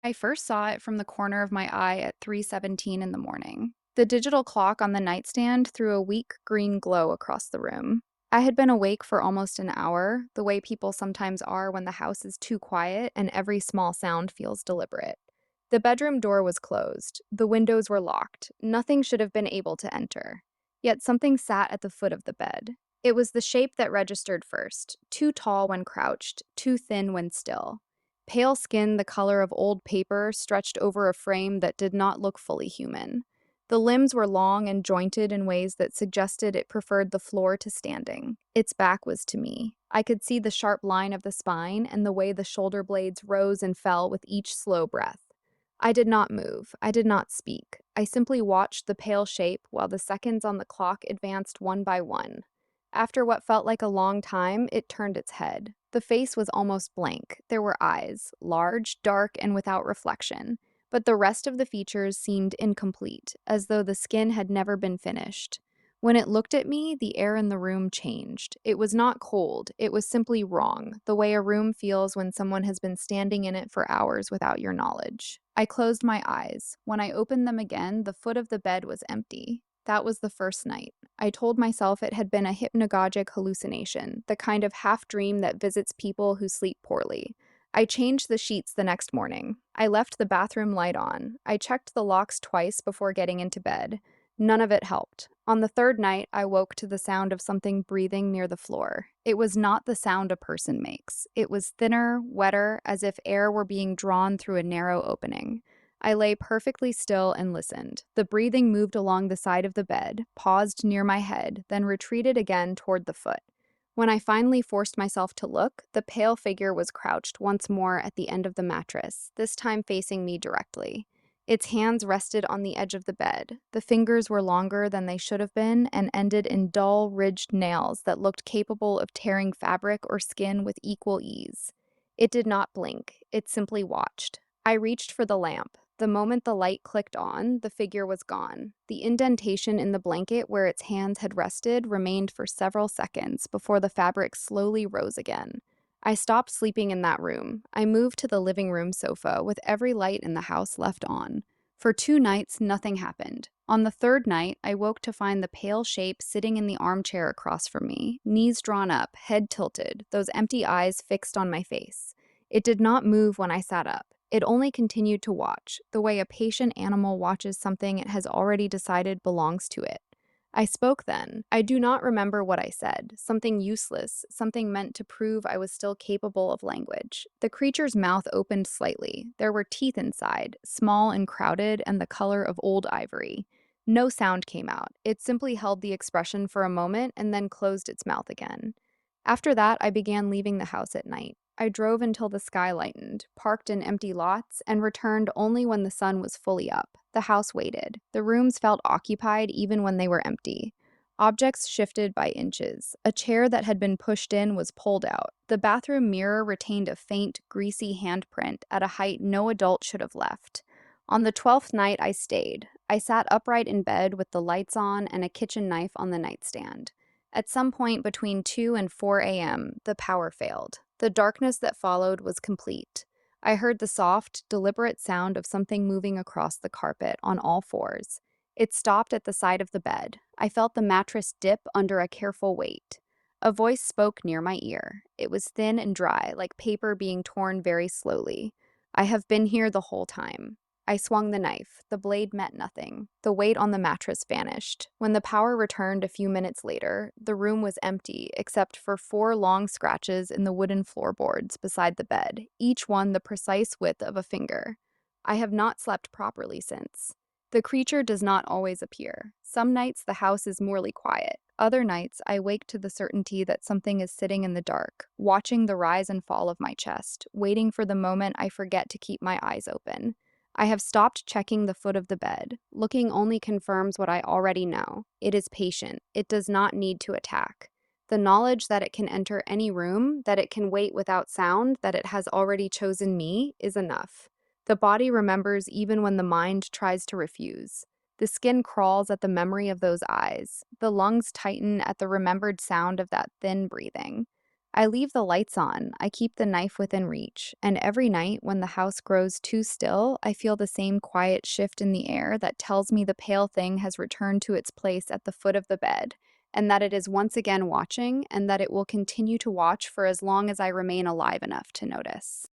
I first saw it from the corner of my eye at 3:17 in the morning. The digital clock on the nightstand threw a weak green glow across the room. I had been awake for almost an hour, the way people sometimes are when the house is too quiet and every small sound feels deliberate. The bedroom door was closed. The windows were locked. Nothing should have been able to enter. Yet something sat at the foot of the bed. It was the shape that registered first, too tall when crouched, too thin when still. Pale skin the color of old paper stretched over a frame that did not look fully human. The limbs were long and jointed in ways that suggested it preferred the floor to standing. Its back was to me. I could see the sharp line of the spine and the way the shoulder blades rose and fell with each slow breath. I did not move. I did not speak. I simply watched the pale shape while the seconds on the clock advanced one by one. After what felt like a long time, it turned its head. The face was almost blank. There were eyes, large, dark, and without reflection. But the rest of the features seemed incomplete, as though the skin had never been finished. When it looked at me, the air in the room changed. It was not cold, it was simply wrong, the way a room feels when someone has been standing in it for hours without your knowledge. I closed my eyes. When I opened them again, the foot of the bed was empty. That was the first night. I told myself it had been a hypnagogic hallucination, the kind of half-dream that visits people who sleep poorly. I changed the sheets the next morning. I left the bathroom light on. I checked the locks twice before getting into bed. None of it helped. On the third night, I woke to the sound of something breathing near the floor. It was not the sound a person makes. It was thinner, wetter, as if air were being drawn through a narrow opening. I lay perfectly still and listened. The breathing moved along the side of the bed, paused near my head, then retreated again toward the foot. When I finally forced myself to look, the pale figure was crouched once more at the end of the mattress, this time facing me directly. Its hands rested on the edge of the bed. The fingers were longer than they should have been and ended in dull, ridged nails that looked capable of tearing fabric or skin with equal ease. It did not blink. It simply watched. I reached for the lamp. The moment the light clicked on, the figure was gone. The indentation in the blanket where its hands had rested remained for several seconds before the fabric slowly rose again. I stopped sleeping in that room. I moved to the living room sofa with every light in the house left on. For 2 nights, nothing happened. On the third night, I woke to find the pale shape sitting in the armchair across from me, knees drawn up, head tilted, those empty eyes fixed on my face. It did not move when I sat up. It only continued to watch, the way a patient animal watches something it has already decided belongs to it. I spoke then. I do not remember what I said, something useless, something meant to prove I was still capable of language. The creature's mouth opened slightly. There were teeth inside, small and crowded and the color of old ivory. No sound came out. It simply held the expression for a moment and then closed its mouth again. After that, I began leaving the house at night. I drove until the sky lightened, parked in empty lots, and returned only when the sun was fully up. The house waited. The rooms felt occupied even when they were empty. Objects shifted by inches. A chair that had been pushed in was pulled out. The bathroom mirror retained a faint, greasy handprint at a height no adult should have left. On the 12th night, I stayed. I sat upright in bed with the lights on and a kitchen knife on the nightstand. At some point between 2 and 4 a.m., the power failed. The darkness that followed was complete. I heard the soft, deliberate sound of something moving across the carpet on all fours. It stopped at the side of the bed. I felt the mattress dip under a careful weight. A voice spoke near my ear. It was thin and dry, like paper being torn very slowly. I have been here the whole time. I swung the knife. The blade met nothing. The weight on the mattress vanished. When the power returned a few minutes later, the room was empty except for 4 long scratches in the wooden floorboards beside the bed, each one the precise width of a finger. I have not slept properly since. The creature does not always appear. Some nights the house is morely quiet. Other nights I wake to the certainty that something is sitting in the dark, watching the rise and fall of my chest, waiting for the moment I forget to keep my eyes open. I have stopped checking the foot of the bed. Looking only confirms what I already know. It is patient. It does not need to attack. The knowledge that it can enter any room, that it can wait without sound, that it has already chosen me, is enough. The body remembers even when the mind tries to refuse. The skin crawls at the memory of those eyes. The lungs tighten at the remembered sound of that thin breathing. I leave the lights on, I keep the knife within reach, and every night when the house grows too still, I feel the same quiet shift in the air that tells me the pale thing has returned to its place at the foot of the bed, and that it is once again watching, and that it will continue to watch for as long as I remain alive enough to notice.